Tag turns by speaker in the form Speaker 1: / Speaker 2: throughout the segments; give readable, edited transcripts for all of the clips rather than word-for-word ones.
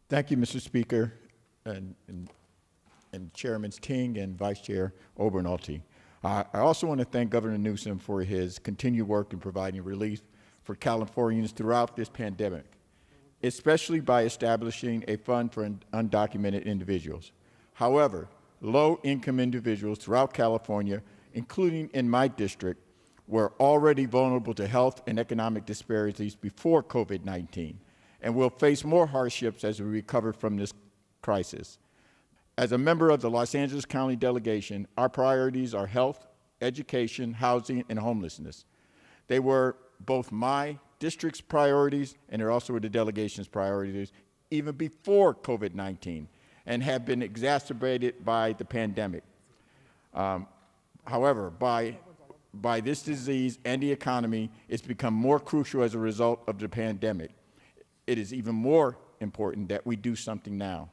Speaker 1: Thank you, Mr. Speaker, and Chairman Ting and Vice Chair Obernolte. I also want to thank Governor Newsom for his continued work in providing relief for Californians throughout this pandemic, especially by establishing a fund for undocumented individuals. However, low-income individuals throughout California, including in my district, were already vulnerable to health and economic disparities before COVID-19 and will face more hardships as we recover from this crisis. As a member of the Los Angeles County delegation, our priorities are health, education, housing, and homelessness. They were both my district's priorities and they're also the delegation's priorities even before COVID-19 and have been exacerbated by the pandemic. However, by this disease and the economy, it's become more crucial as a result of the pandemic. It is even more important that we do something now.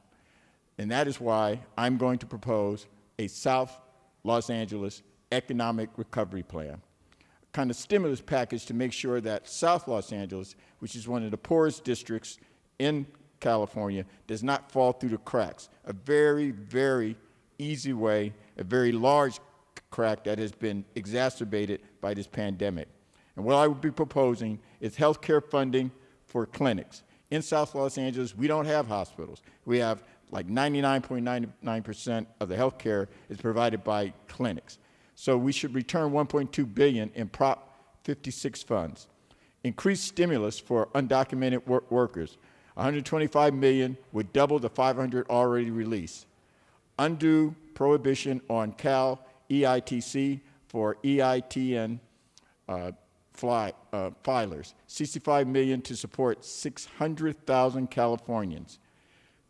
Speaker 1: And that is why I'm going to propose a South Los Angeles economic recovery plan, a kind of stimulus package to make sure that South Los Angeles, which is one of the poorest districts in California, does not fall through the cracks. A very, very easy way, a very large crack that has been exacerbated by this pandemic. And what I would be proposing is health care funding for clinics. In South Los Angeles, we don't have hospitals. We have like 99.99% of the health care is provided by clinics. So we should return $1.2 billion in Prop 56 funds. Increase stimulus for undocumented workers. $125 million would double the $500 already released. Undo prohibition on Cal EITC for EITN filers. $65 million to support 600,000 Californians.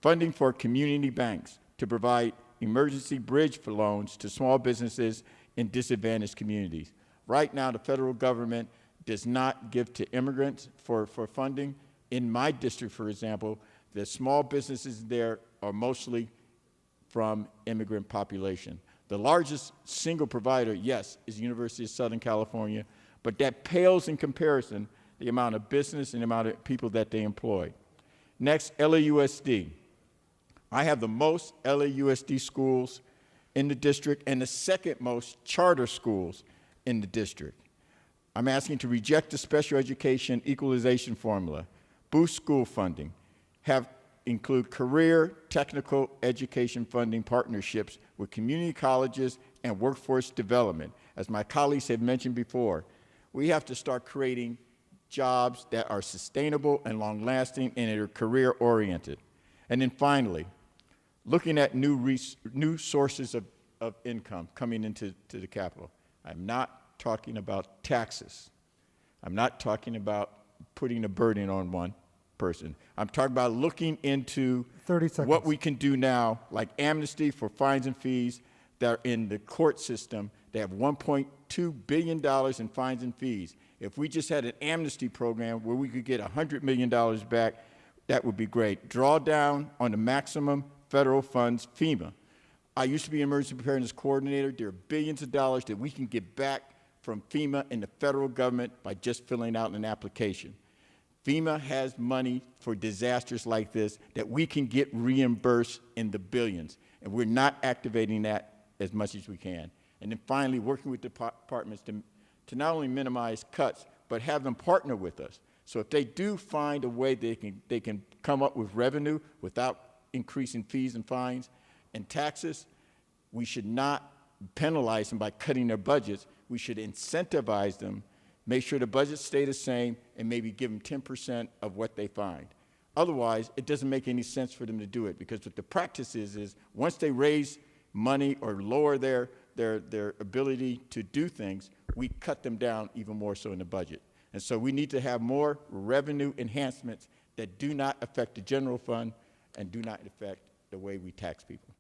Speaker 1: Funding for community banks to provide emergency bridge for loans to small businesses in disadvantaged communities. Right now, the federal government does not give to immigrants for funding. In my district, for example, the small businesses there are mostly from immigrant population. The largest single provider, yes, is University of Southern California, but that pales in comparison the amount of business and the amount of people that they employ. Next, LAUSD. I have the most LAUSD schools in the district and the second most charter schools in the district. I'm asking to reject the special education equalization formula, boost school funding, include career technical education funding partnerships with community colleges and workforce development. As my colleagues have mentioned before, we have to start creating jobs that are sustainable and long-lasting and are career-oriented. And then finally, looking at new sources of income coming into the capital. I'm not talking about taxes. I'm not talking about putting a burden on one person. I'm talking about looking into
Speaker 2: 30 seconds.
Speaker 1: What we can do now, like amnesty for fines and fees that are in the court system. They have $1.2 billion in fines and fees. If we just had an amnesty program where we could get $100 million back, that would be great. Draw down on the maximum federal funds, FEMA. I used to be an emergency preparedness coordinator. There are billions of dollars that we can get back from FEMA and the federal government by just filling out an application. FEMA has money for disasters like this that we can get reimbursed in the billions, and we're not activating that as much as we can. And then finally, working with departments to not only minimize cuts, but have them partner with us. So if they do find a way they can come up with revenue without increasing fees and fines and taxes, we should not penalize them by cutting their budgets. We should incentivize them, make sure the budgets stay the same, and maybe give them 10% of what they find. Otherwise, it doesn't make any sense for them to do it, because what the practice is once they raise money or lower their ability to do things, we cut them down even more so in the budget. And so we need to have more revenue enhancements that do not affect the general fund and do not affect the way we tax people.